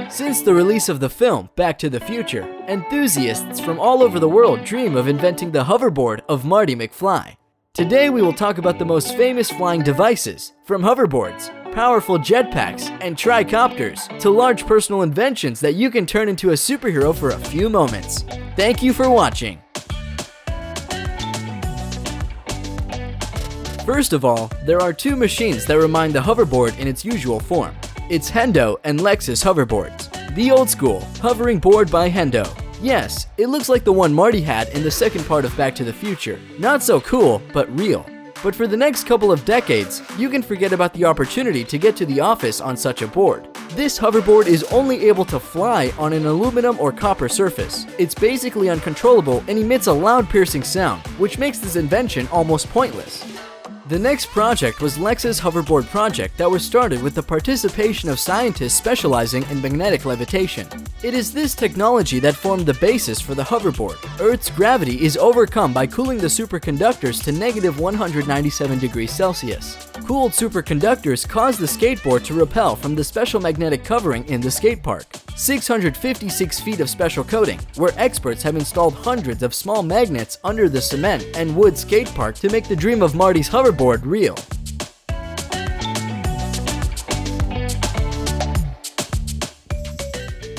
Since the release of the film Back to the Future, enthusiasts from all over the world dream of inventing the hoverboard of Marty McFly. Today we will talk about the most famous flying devices, from hoverboards, powerful jetpacks, and tricopters, to large personal inventions that you can turn into a superhero for a few moments. Thank you for watching. First of all, there are two machines that remind the hoverboard in its usual form. It's Hendo and Lexus hoverboards. The old school, hovering board by Hendo. Yes, it looks like the one Marty had in the second part of Back to the Future. Not so cool, but real. But for the next couple of decades, you can forget about the opportunity to get to the office on such a board. This hoverboard is only able to fly on an aluminum or copper surface. It's basically uncontrollable and emits a loud piercing sound, which makes this invention almost pointless. The next project was Lexus Hoverboard Project that was started with the participation of scientists specializing in magnetic levitation. It is this technology that formed the basis for the hoverboard. Earth's gravity is overcome by cooling the superconductors to negative 197 degrees Celsius. Cooled superconductors cause the skateboard to repel from the special magnetic covering in the skate park. 656 feet of special coating, where experts have installed hundreds of small magnets under the cement and wood skate park to make the dream of Marty's hoverboard real.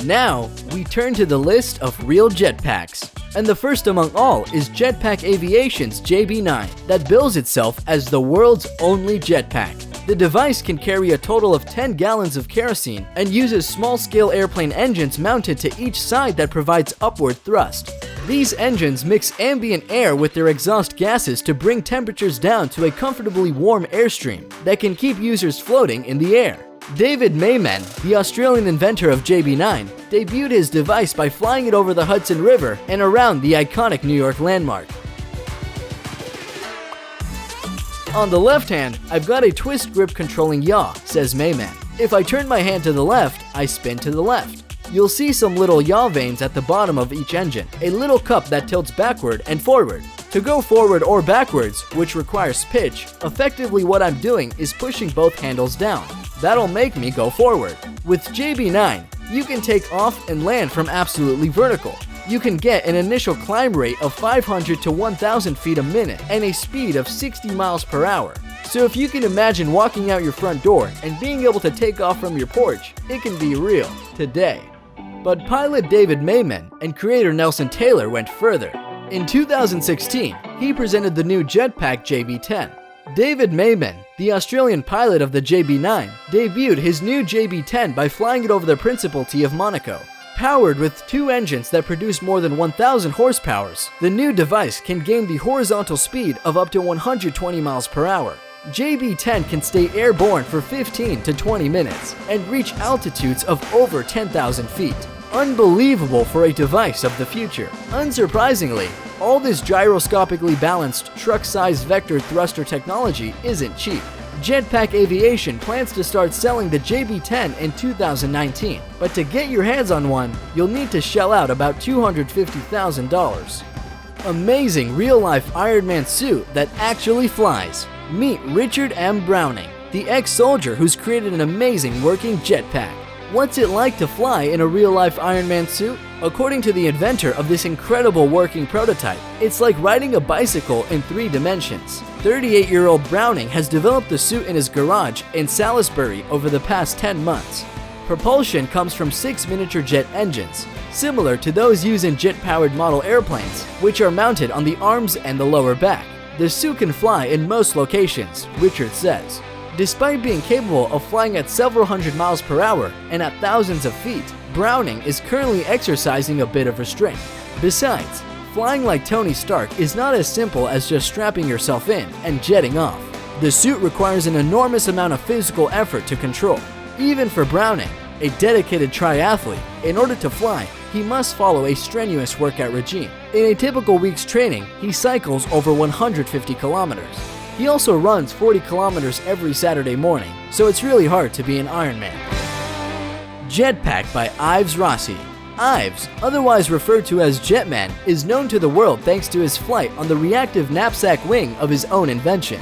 Now, we turn to the list of real jetpacks. And the first among all is Jetpak Aviation's JB9, that bills itself as the world's only jetpack. The device can carry a total of 10 gallons of kerosene and uses small-scale airplane engines mounted to each side that provides upward thrust. These engines mix ambient air with their exhaust gases to bring temperatures down to a comfortably warm airstream that can keep users floating in the air. David Mayman, the Australian inventor of JB9, debuted his device by flying it over the Hudson River and around the iconic New York landmark. On the left hand, I've got a twist grip controlling yaw, says Mayman. If I turn my hand to the left, I spin to the left. You'll see some little yaw vanes at the bottom of each engine, a little cup that tilts backward and forward. To go forward or backwards, which requires pitch, effectively what I'm doing is pushing both handles down. That'll make me go forward. With JB9, you can take off and land from absolutely vertical. You can get an initial climb rate of 500 to 1,000 feet a minute and a speed of 60 miles per hour. So if you can imagine walking out your front door and being able to take off from your porch, it can be real today. But pilot David Mayman and creator Nelson Taylor went further. In 2016, he presented the new jetpack JB10. David Mayman, the Australian pilot of the JB9, debuted his new JB10 by flying it over the Principality of Monaco. Powered with two engines that produce more than 1,000 horsepower, the new device can gain the horizontal speed of up to 120 miles per hour. JB10 can stay airborne for 15 to 20 minutes and reach altitudes of over 10,000 feet. Unbelievable for a device of the future. Unsurprisingly, all this gyroscopically balanced truck-sized vector thruster technology isn't cheap. Jetpak Aviation plans to start selling the JB10 in 2019, but to get your hands on one, you'll need to shell out about $250,000. Amazing real-life Iron Man suit that actually flies. Meet Richard M. Browning, the ex-soldier who's created an amazing working jetpack. What's it like to fly in a real-life Iron Man suit? According to the inventor of this incredible working prototype, it's like riding a bicycle in 3 dimensions. 38-year-old Browning has developed the suit in his garage in Salisbury over the past 10 months. Propulsion comes from 6 miniature jet engines, similar to those used in jet-powered model airplanes, which are mounted on the arms and the lower back. The suit can fly in most locations, Richard says. Despite being capable of flying at several hundred miles per hour and at thousands of feet, Browning is currently exercising a bit of restraint. Besides, flying like Tony Stark is not as simple as just strapping yourself in and jetting off. The suit requires an enormous amount of physical effort to control. Even for Browning, a dedicated triathlete, in order to fly, he must follow a strenuous workout regime. In a typical week's training, he cycles over 150 kilometers. He also runs 40 kilometers every Saturday morning, so it's really hard to be an Ironman. Jetpack by Ives Rossi. Ives, otherwise referred to as Jetman, is known to the world thanks to his flight on the reactive knapsack wing of his own invention.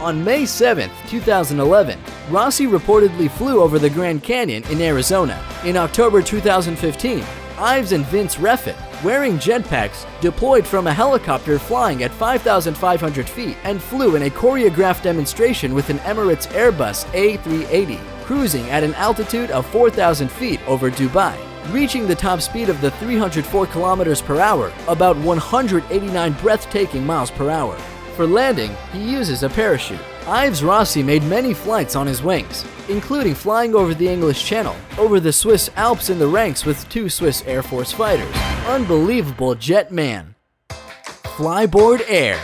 On May 7, 2011, Rossi reportedly flew over the Grand Canyon in Arizona. In October 2015, Ives and Vince Refit, wearing jetpacks, deployed from a helicopter flying at 5,500 feet and flew in a choreographed demonstration with an Emirates Airbus A380, cruising at an altitude of 4,000 feet over Dubai, reaching the top speed of the 304 kilometers per hour, about 189 breathtaking miles per hour. For landing, he uses a parachute. Ives Rossi made many flights on his wings, including flying over the English Channel, over the Swiss Alps in the ranks with 2 Swiss Air Force fighters. Unbelievable jet man. Flyboard air,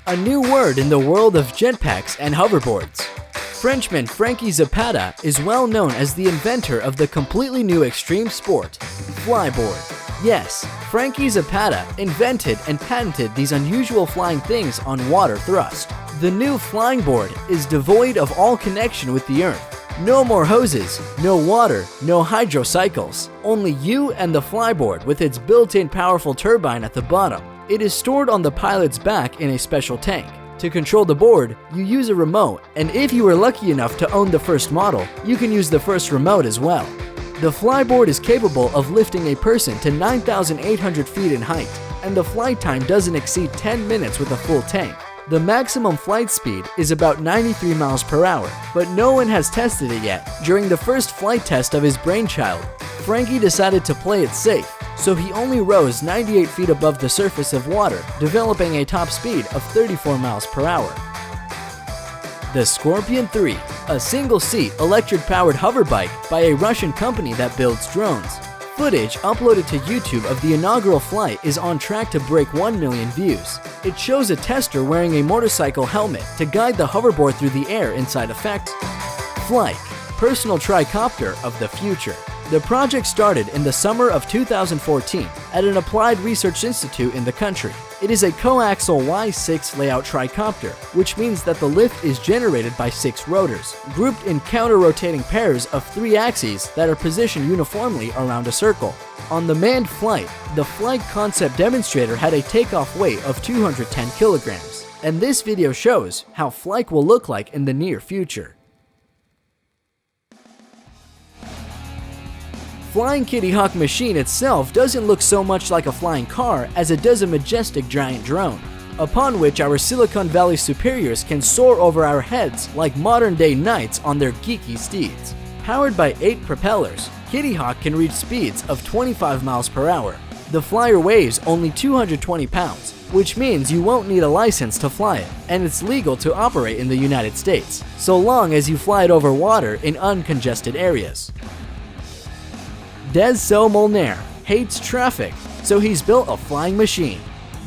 a new word in the world of jetpacks and hoverboards. Frenchman Frankie Zapata is well known as the inventor of the completely new extreme sport, flyboard. Yes, Frankie Zapata invented and patented these unusual flying things on water thrust. The new flying board is devoid of all connection with the earth. No more hoses, no water, no hydrocycles. Only you and the flyboard with its built-in powerful turbine at the bottom. It is stored on the pilot's back in a special tank. To control the board, you use a remote, and if you are lucky enough to own the first model, you can use the first remote as well. The flyboard is capable of lifting a person to 9,800 feet in height, and the flight time doesn't exceed 10 minutes with a full tank. The maximum flight speed is about 93 miles per hour, but no one has tested it yet. During the first flight test of his brainchild, Frankie decided to play it safe, so he only rose 98 feet above the surface of water, developing a top speed of 34 miles per hour. The Scorpion 3, a single-seat electric-powered hoverbike by a Russian company that builds drones. Footage uploaded to YouTube of the inaugural flight is on track to break 1 million views. It shows a tester wearing a motorcycle helmet to guide the hoverboard through the air inside effect. Flight, personal tricopter of the future. The project started in the summer of 2014 at an applied research institute in the country. It is a coaxial Y6 layout tricopter, which means that the lift is generated by 6 rotors, grouped in counter-rotating pairs of 3 axes that are positioned uniformly around a circle. On the manned flight, the flight concept demonstrator had a takeoff weight of 210 kilograms, and this video shows how flight will look like in the near future. Flying Kitty Hawk machine itself doesn't look so much like a flying car as it does a majestic giant drone, upon which our Silicon Valley superiors can soar over our heads like modern-day knights on their geeky steeds. Powered by 8 propellers, Kitty Hawk can reach speeds of 25 miles per hour. The flyer weighs only 220 pounds, which means you won't need a license to fly it, and it's legal to operate in the United States, so long as you fly it over water in uncongested areas. Des Molnar hates traffic, so he's built a flying machine.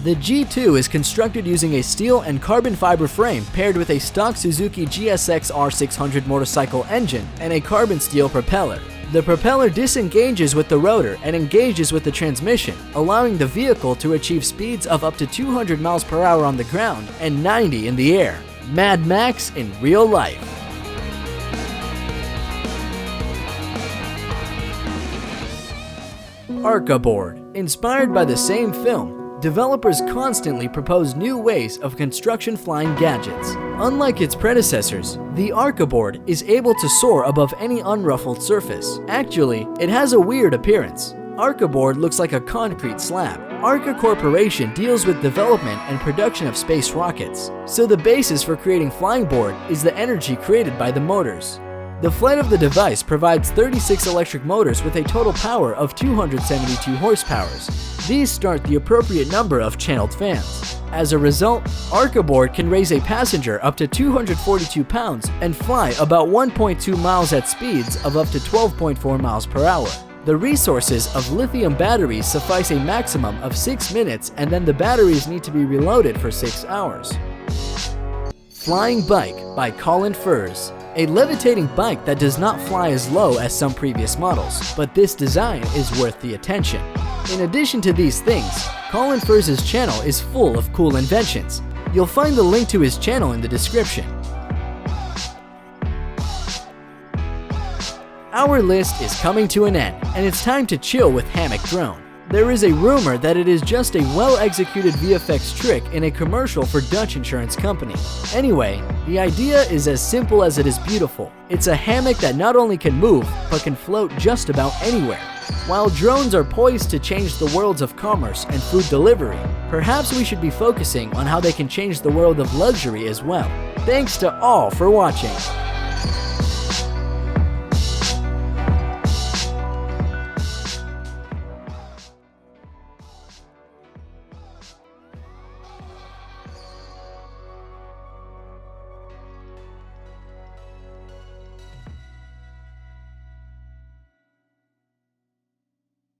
The G2 is constructed using a steel and carbon fiber frame paired with a stock Suzuki GSX R600 motorcycle engine and a carbon steel propeller. The propeller disengages with the rotor and engages with the transmission, allowing the vehicle to achieve speeds of up to 200 miles per hour on the ground and 90 in the air. Mad Max in real life. Arca board. Inspired by the same film, developers constantly propose new ways of construction flying gadgets. Unlike its predecessors, the Arca board is able to soar above any unruffled surface. Actually, it has a weird appearance. Arca board looks like a concrete slab. Arca Corporation deals with development and production of space rockets, so the basis for creating flying board is the energy created by the motors. The flight of the device provides 36 electric motors with a total power of 272 horsepower. These start the appropriate number of channeled fans. As a result, Arca board can raise a passenger up to 242 pounds and fly about 1.2 miles at speeds of up to 12.4 miles per hour. The resources of lithium batteries suffice a maximum of 6 minutes, and then the batteries need to be reloaded for 6 hours. Flying Bike by Colin Furze. A levitating bike that does not fly as low as some previous models, but this design is worth the attention. In addition to these things, Colin Furze's channel is full of cool inventions. You'll find the link to his channel in the description. Our list is coming to an end, and it's time to chill with Hammock Drone. There is a rumor that it is just a well-executed VFX trick in a commercial for Dutch insurance company. Anyway, the idea is as simple as it is beautiful. It's a hammock that not only can move, but can float just about anywhere. While drones are poised to change the worlds of commerce and food delivery, perhaps we should be focusing on how they can change the world of luxury as well. Thanks to all for watching.